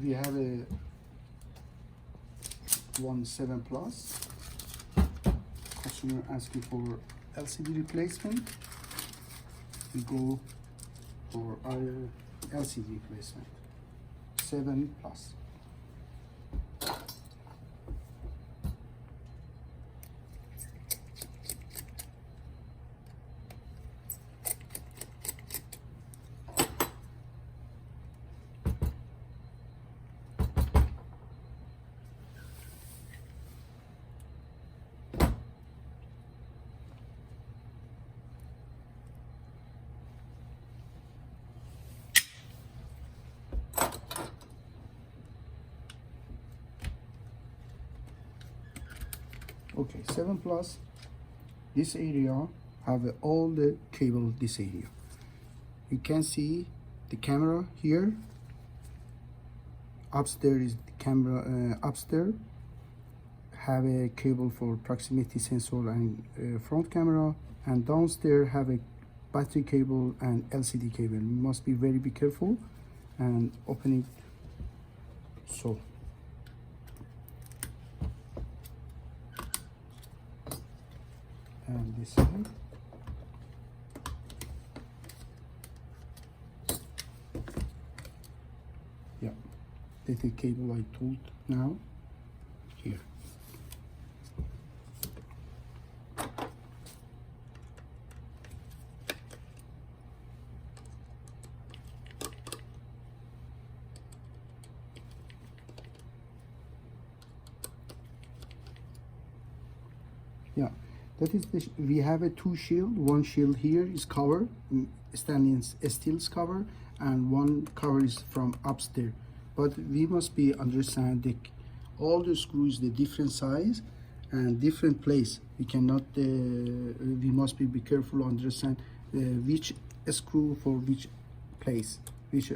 we have a 7 Plus. Customer asking for LCD replacement. We go for our LCD replacement 7 Plus. Okay, 7 Plus, this area have all the cable. This area you can see the camera here. Upstairs is the camera. Upstairs have a cable for proximity sensor and front camera, and downstairs have a battery cable and LCD cable. You must be very careful and open it. So and this side. Yeah, that's the cable I told now here. Yeah, that is the we have a two shield. One shield here is cover, stainless steel's cover, and one cover is from upstairs. But we must be understand that all the screws the different size and different place. We cannot. We must be careful understand which screw for which place, which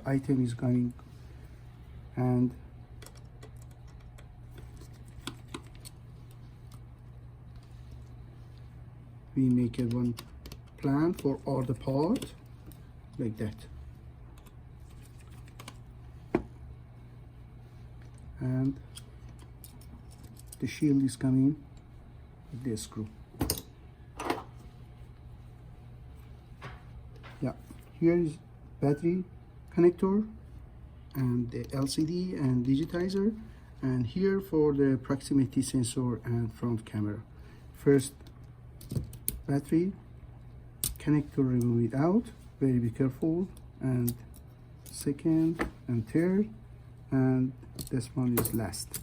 item is going, and we make a one plan for all the part like that, and the shield is coming with the screw. Yeah, here is battery connector and the LCD and digitizer, and here for the proximity sensor and front camera. First battery connector, remove it out, very be careful, and second and third, and this one is last.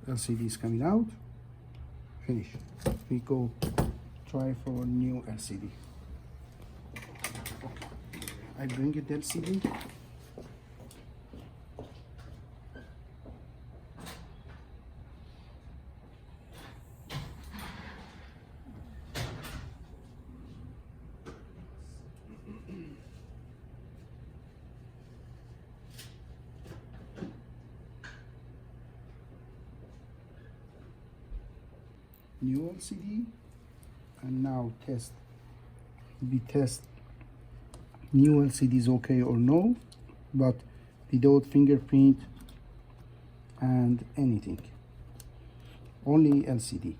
LCD is coming out, finish. We go try for new LCD. Okay. I bring it LCD. New LCD, and now test. We test new LCD is okay or no, but without fingerprint and anything, only LCD.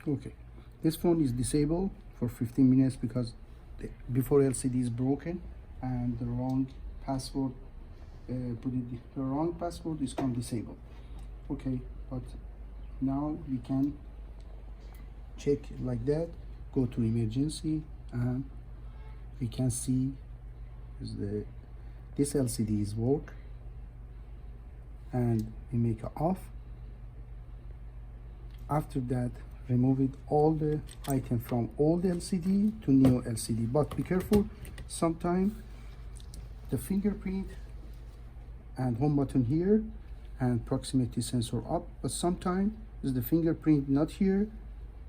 Okay, this phone is disabled for 15 minutes because before LCD is broken and the wrong password, put it the wrong password is come disabled. Okay, but now we can check like that, go to emergency, and we can see is this LCD is work, and we make a off. After that, remove it all the item from old LCD to new LCD. But be careful, sometimes the fingerprint and home button here and proximity sensor up, but sometimes is the fingerprint not here,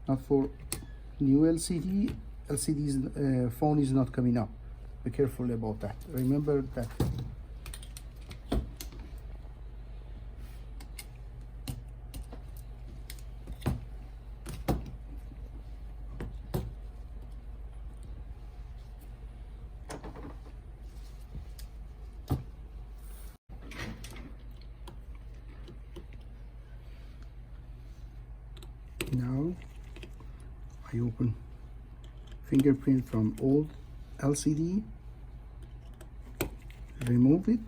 not for new LCD's phone is not coming up. Be careful about that. Remember that. Now I open fingerprint from old LCD, remove it,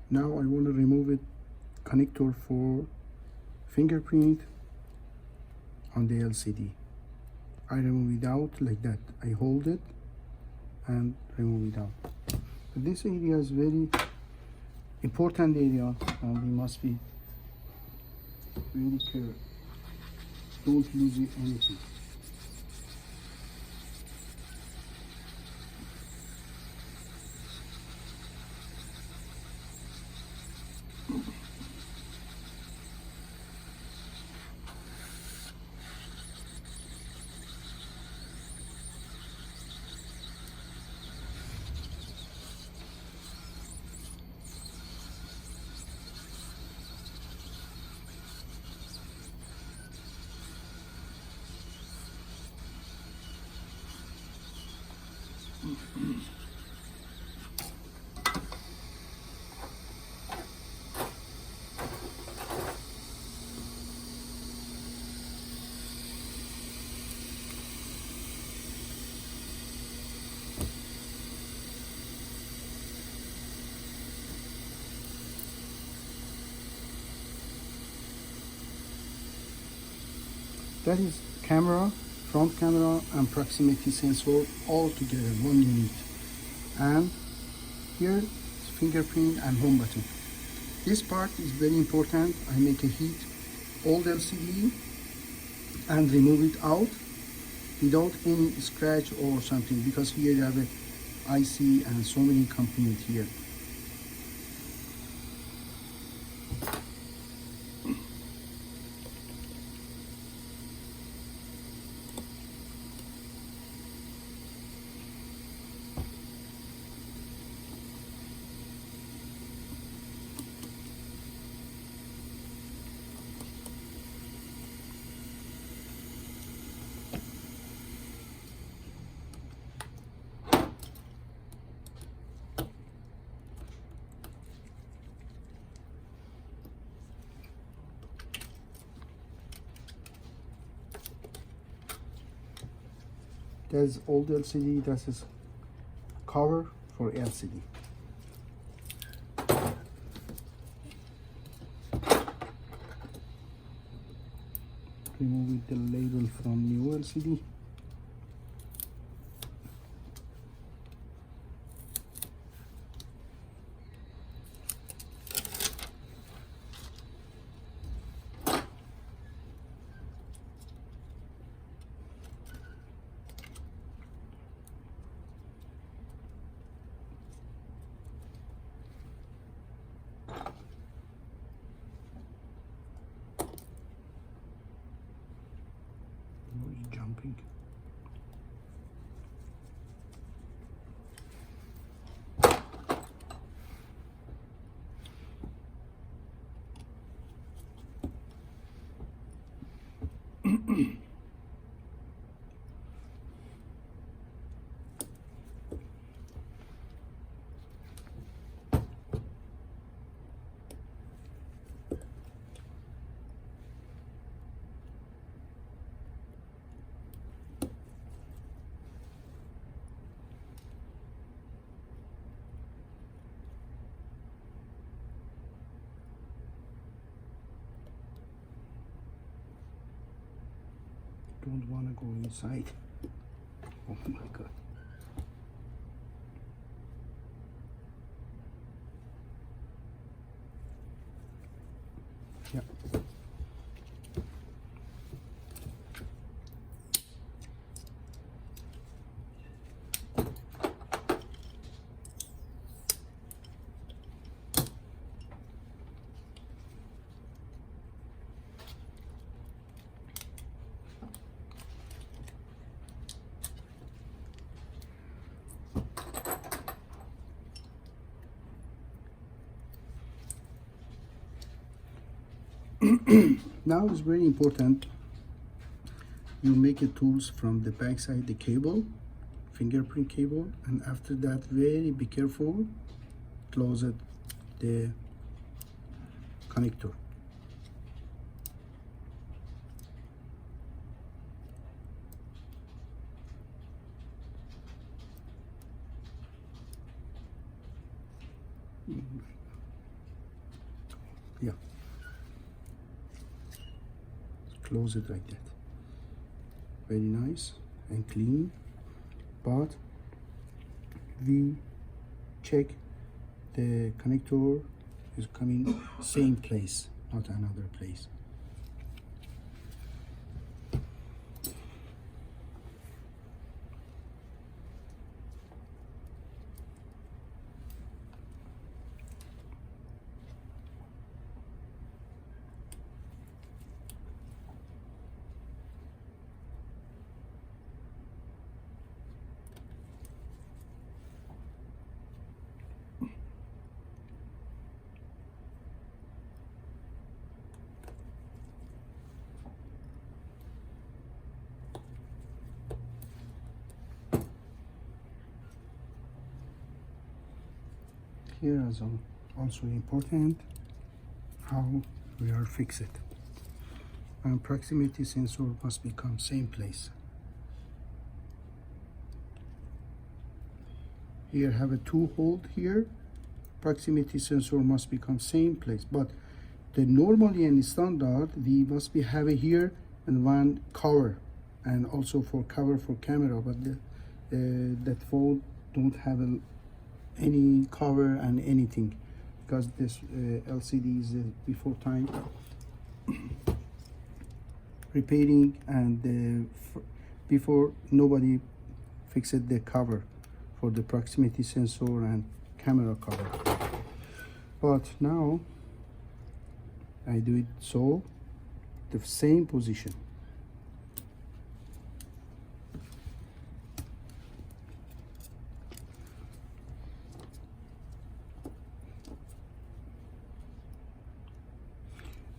now I want to remove it connector for fingerprint on the LCD. I remove it out like that. I hold it and remove it out. This area is very important area and we must be very careful. Don't lose anything. That is camera, front camera and proximity sensor all together, one unit. And here is fingerprint and home button. This part is very important. I make a heat old LCD and remove it out without any scratch or something, because here you have a IC and so many components here. There's old LCD, that is cover for LCD. Remove the label from new LCD. Jumping. Don't want to go inside. Oh my god. Yeah. Now it's very important you make the tools from the backside, the cable, fingerprint cable, and after that be careful, close it, the connector. Yeah, close it like that. Very nice and clean, but we check the connector is coming same place, not another place. Here is also important how we are fix it. And proximity sensor must become same place. Here have a two hole here. Proximity sensor must become same place, but the normally and standard we must be have a here and one cover, and also for cover for camera, but that phone don't have any cover and anything, because this LCD is before time repairing, and before nobody fixed the cover for the proximity sensor and camera cover. But now I do it so the same position.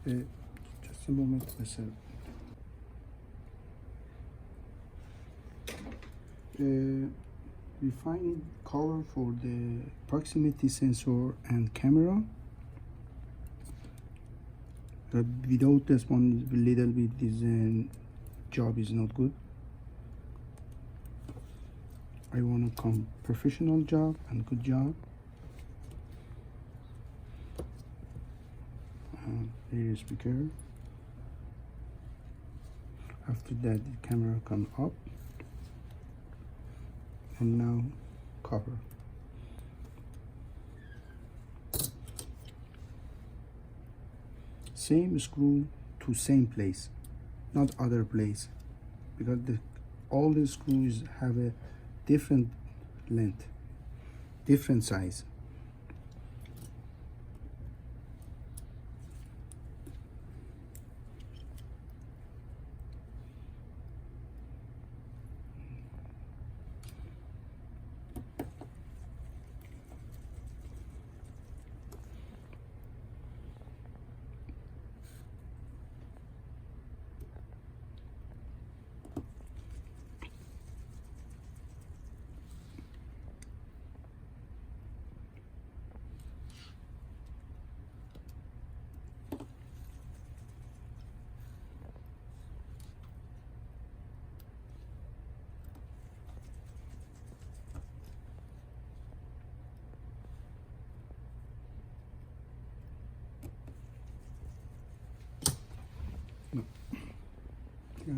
Just a moment, myself. We find cover for the proximity sensor and camera. But without this one, little bit this job is not good. I want to come professional job and good job. Here is speaker. After that, the camera come up, and now cover. Same screw to same place, not other place, because all the screws have a different length, different size.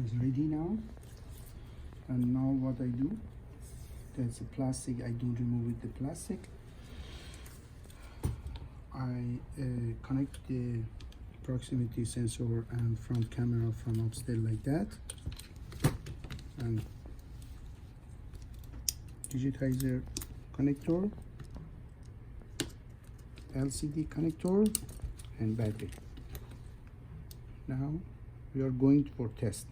is ready now. And now what I do, that's the plastic, I don't remove it, the plastic. I connect the proximity sensor and front camera from upstairs like that, and digitizer connector, LCD connector, and battery. Now we are going for test.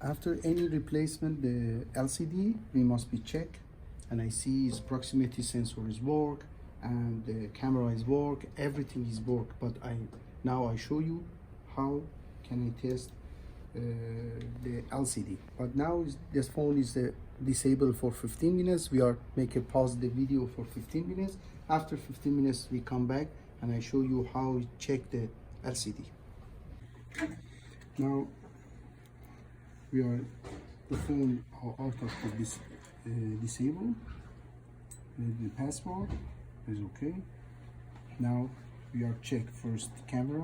After any replacement, the LCD we must be checked, and I see its proximity sensor is work and the camera is work, everything is work. But now I show you how can I test the LCD. But now this phone is disabled for 15 minutes. We are make a pause the video for 15 minutes. After 15 minutes we come back and I show you how we check the LCD. Now the phone out of this disable. The password is okay. Now we are check first camera,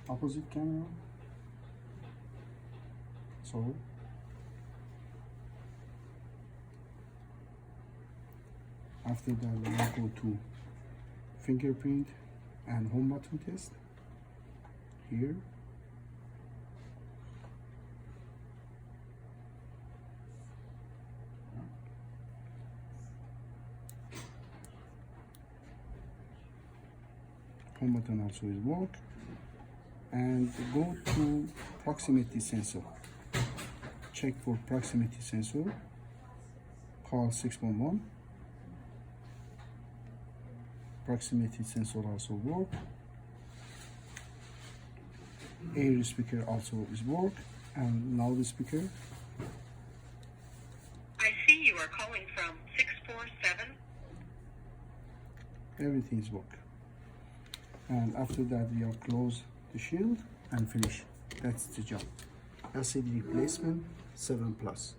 opposite camera. So after that we will go to fingerprint and home button test here. Home button also is work, and go to proximity sensor. Check for proximity sensor. Call 611. Proximity sensor also work. Air speaker also is work, and loudspeaker. I see you are calling from 647. Everything is work. And after that we are close the shield and finish. That's the job. LCD replacement 7+.